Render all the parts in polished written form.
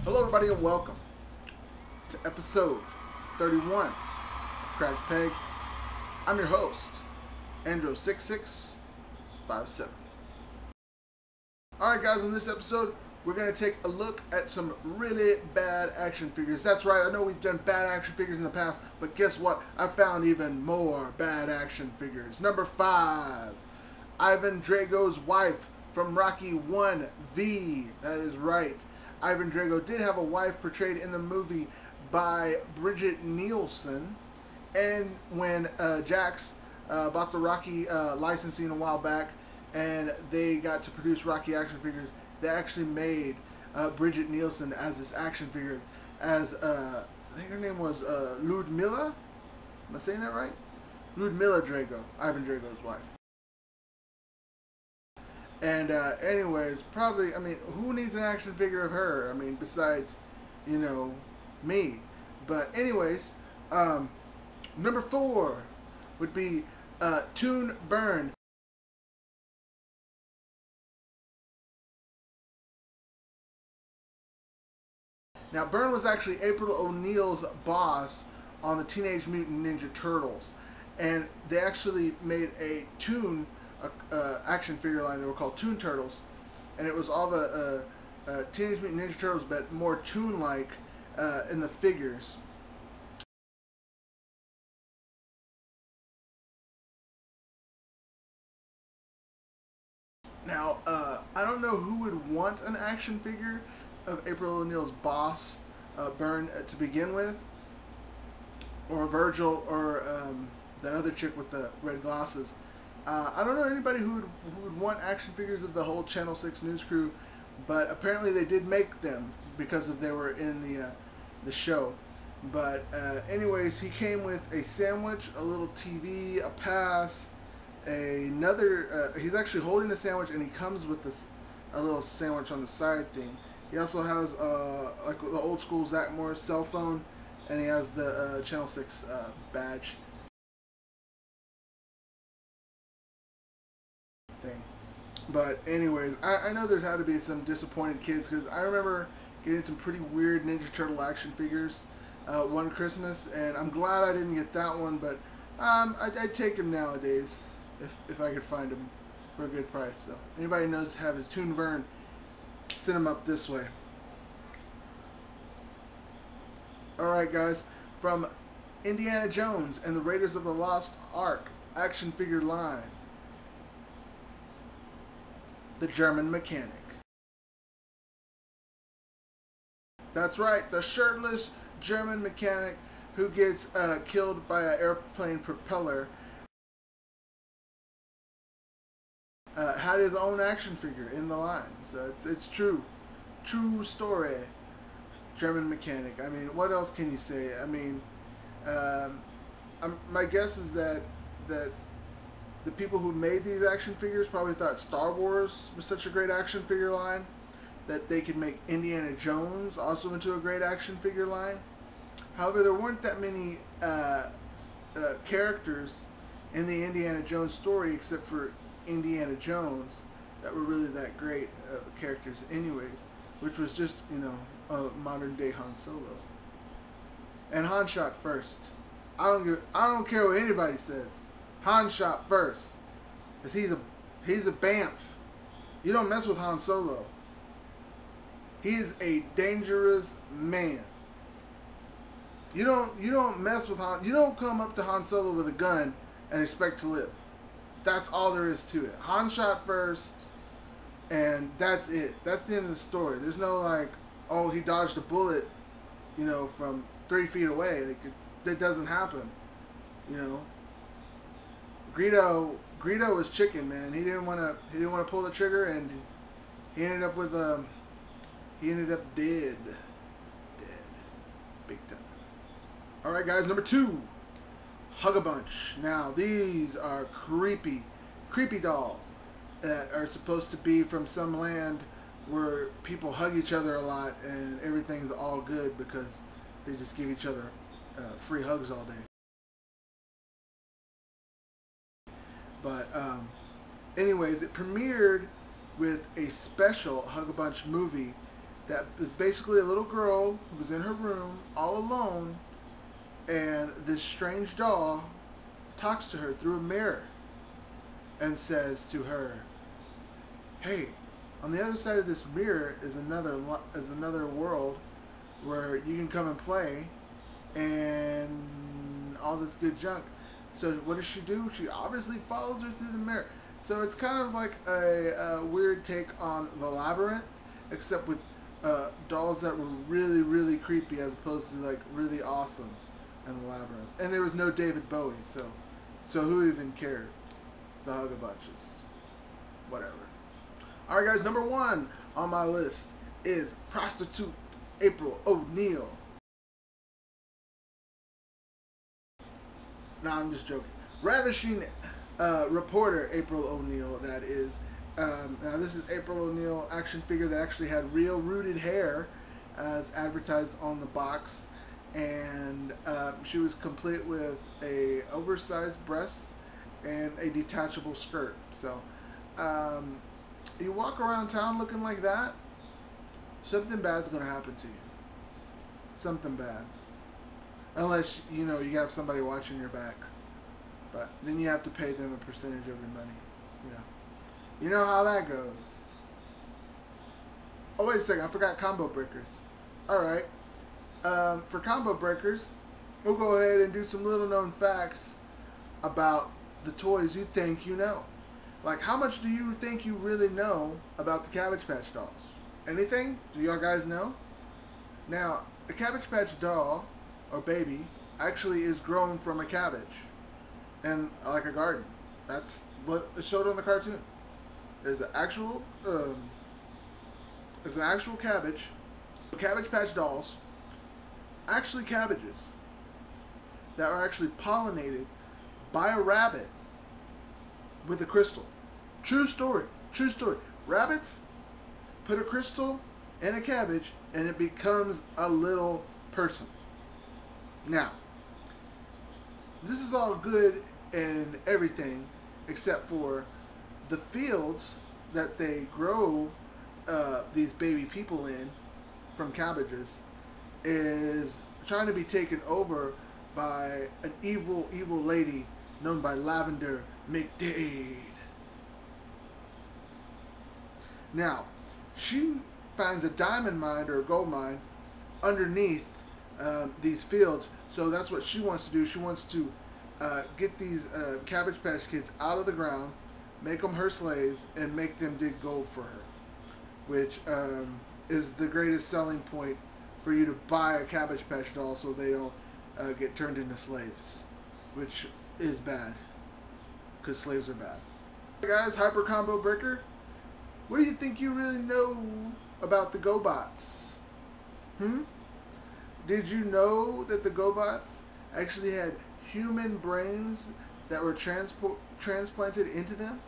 Hello everybody and welcome to episode 31 of Cracked Peg. I'm your host, Andro6657. Alright guys, in this episode we're going to take a look at some really bad action figures. That's right, I know we've done bad action figures in the past, but guess what? I found even more bad action figures. Number 5, Ivan Drago's wife from Rocky 1V. That is right. Ivan Drago did have a wife portrayed in the movie by Bridget Nielsen, and when Jax bought the Rocky licensing a while back and they got to produce Rocky action figures, they actually made Bridget Nielsen as this action figure as I think her name was Ludmilla. Am I saying that right? Ludmilla Drago, Ivan Drago's wife. And anyways, probably, I mean, who needs an action figure of her? I mean, besides, you know, me. But anyways, number 4 would be Toon Byrne. Now, Byrne was actually April O'Neil's boss on the Teenage Mutant Ninja Turtles. And they actually made a Toon action figure line. They were called Toon Turtles, and it was all the Teenage Mutant Ninja Turtles, but more Toon-like in the figures. Now, I don't know who would want an action figure of April O'Neil's boss, Byrne, to begin with, or Virgil, or that other chick with the red glasses. I don't know anybody who would want action figures of the whole Channel 6 news crew, but apparently they did make them because they were in the show. But anyways, he came with a sandwich, a little TV, a pass, another. He's actually holding a sandwich, and he comes with a little sandwich on the side thing. He also has like the old school Zach Morris cell phone, and he has the Channel 6 badge thing. But anyways, I know there's had to be some disappointed kids, because I remember getting some pretty weird Ninja Turtle action figures one Christmas, and I'm glad I didn't get that one, but I'd take them nowadays if I could find them for a good price. So anybody knows have his Toon Byrne, send them up this way. Alright guys, from Indiana Jones and the Raiders of the Lost Ark action figure line, the German mechanic. That's right, the shirtless German mechanic who gets killed by an airplane propeller had his own action figure in the line. So it's true story. German mechanic. I mean, what else can you say? I mean, my guess is that the people who made these action figures probably thought Star Wars was such a great action figure line that they could make Indiana Jones also into a great action figure line. However, there weren't that many characters in the Indiana Jones story, except for Indiana Jones, that were really that great characters anyways, which was just, you know, a modern day Han Solo. And Han shot first. I don't care what anybody says. Han shot first, cause he's a bamf. You don't mess with Han Solo. He is a dangerous man. You don't mess with Han. You don't come up to Han Solo with a gun and expect to live. That's all there is to it. Han shot first, and that's it. That's the end of the story. There's no like, oh, he dodged a bullet, you know, from 3 feet away. Like that doesn't happen, you know. Greedo was chicken, man. He didn't want to pull the trigger, and he ended up dead, big time. All right, guys. Number 2, Hug-a-Bunch. Now these are creepy dolls that are supposed to be from some land where people hug each other a lot and everything's all good because they just give each other free hugs all day. But anyways, it premiered with a special Hug-a-Bunch movie that is basically a little girl who was in her room all alone, and this strange doll talks to her through a mirror and says to her, "Hey, on the other side of this mirror is another world where you can come and play and all this good junk." So what does she do? She obviously follows her through the mirror. So it's kind of like a weird take on The Labyrinth, except with dolls that were really, really creepy as opposed to like really awesome in The Labyrinth. And there was no David Bowie, so who even cared? The Hugabunches. Whatever. Alright guys, number 1 on my list is prostitute April ONeil. No, I'm just joking. Ravishing reporter April ONeil, that is. Now this is April ONeil action figure that actually had real rooted hair as advertised on the box, and she was complete with a oversized breast and a detachable skirt. So you walk around town looking like that, something bad's going to happen to you. Something bad. Unless, you have somebody watching your back. But then you have to pay them a percentage of your money. You know how that goes. Oh, wait a second. I forgot combo breakers. Alright. For combo breakers, we'll go ahead and do some little known facts about the toys you think you know. Like, how much do you think you really know about the Cabbage Patch Dolls? Anything? Do y'all guys know? Now, a Cabbage Patch doll, or baby, actually is grown from a cabbage. And like a garden. That's what is showed on the cartoon. There's an actual cabbage. Cabbage Patch Dolls, actually cabbages, that are actually pollinated by a rabbit with a crystal. True story. True story. Rabbits put a crystal in a cabbage and it becomes a little person. Now, this is all good and everything except for the fields that they grow these baby people in from cabbages is trying to be taken over by an evil lady known by Lavender McDade. Now, she finds a diamond mine or a gold mine underneath these fields, so that's what she wants to do. She wants to get these Cabbage Patch Kids out of the ground, make them her slaves, and make them dig gold for her, which is the greatest selling point for you to buy a Cabbage Patch doll, so they don't get turned into slaves, which is bad, because slaves are bad. Hey guys, Hyper Combo Breaker, what do you think you really know about the GoBots? Did you know that the GoBots actually had human brains that were transplanted into them?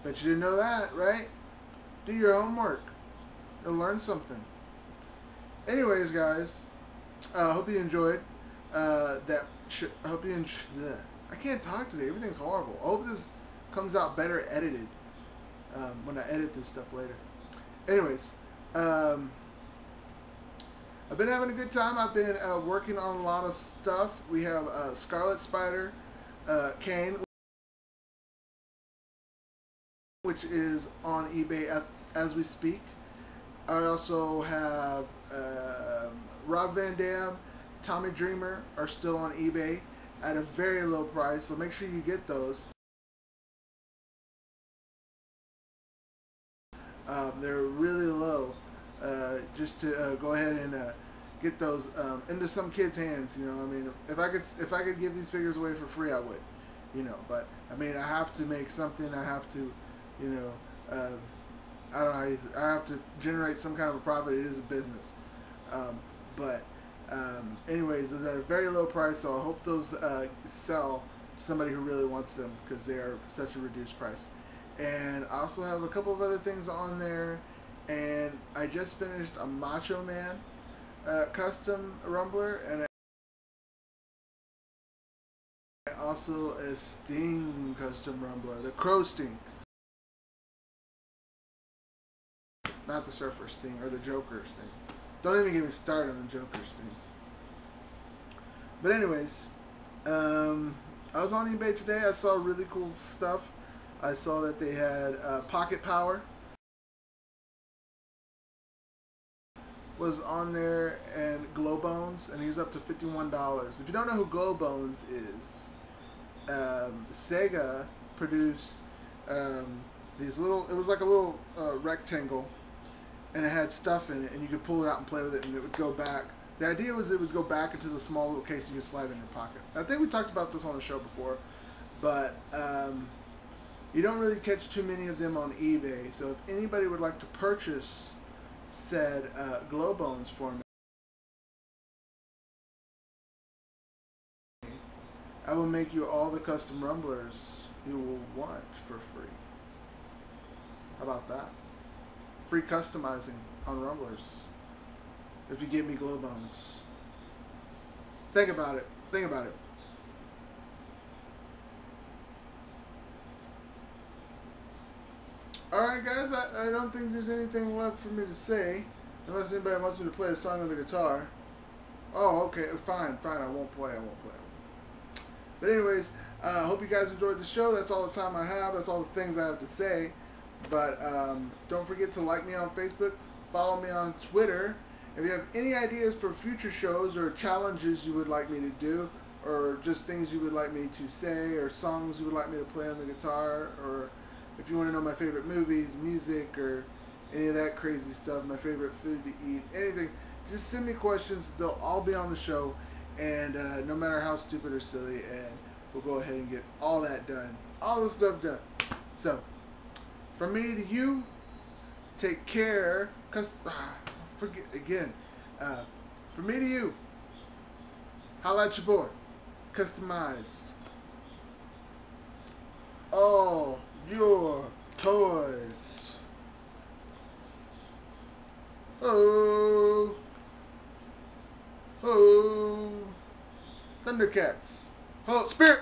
Bet you didn't know that, right? Do your homework. You'll learn something. Anyways, guys, hope you enjoyed that. Hope you enjoyed. I can't talk today. Everything's horrible. I hope this comes out better edited when I edit this stuff later. Anyways, I've been having a good time. I've been working on a lot of stuff. We have Scarlet Spider Kane, which is on eBay as we speak. I also have Rob Van Dam, Tommy Dreamer are still on eBay at a very low price, so make sure you get those. They're really low, just to go ahead and get those into some kids' hands. I mean, if I could give these figures away for free, I would. But I mean, I have to make something. I have to, I don't know. I have to generate some kind of a profit. It is a business. Anyways, those are at a very low price, so I hope those sell to somebody who really wants them, because they are such a reduced price. And I also have a couple of other things on there, and I just finished a Macho Man custom Rumbler, and also a Sting custom Rumbler, the Crow Sting. not the Surfer Sting or the Joker Sting. Don't even get me started on the Joker Sting. But anyways, I was on eBay today. I saw really cool stuff. I saw that they had Pocket Power was on there, and Glowbones, and he was up to $51. If you don't know who Glowbones is, Sega produced these little. It was like a little rectangle, and it had stuff in it, and you could pull it out and play with it, and it would go back. The idea was it would go back into the small little case you could slide in your pocket. I think we talked about this on the show before, but you don't really catch too many of them on eBay. So if anybody would like to purchase said Glowbones for me, I will make you all the custom rumblers you will want for free. How about that? Free customizing on rumblers if you give me Glowbones. Think about it. Think about it. Alright guys, I don't think there's anything left for me to say. Unless anybody wants me to play a song on the guitar. Oh, okay, fine, I won't play. But anyways, I hope you guys enjoyed the show. That's all the time I have. That's all the things I have to say. But don't forget to like me on Facebook. Follow me on Twitter. If you have any ideas for future shows or challenges you would like me to do, or just things you would like me to say, or songs you would like me to play on the guitar, or if you want to know my favorite movies, music, or any of that crazy stuff, my favorite food to eat, anything, just send me questions. They'll all be on the show, and no matter how stupid or silly, and we'll go ahead and get all that done, all the stuff done. So, from me to you, take care. Forget again. From me to you, holla at your boy. Customize all your toys. Oh, oh, Thundercats. Oh, Spirit.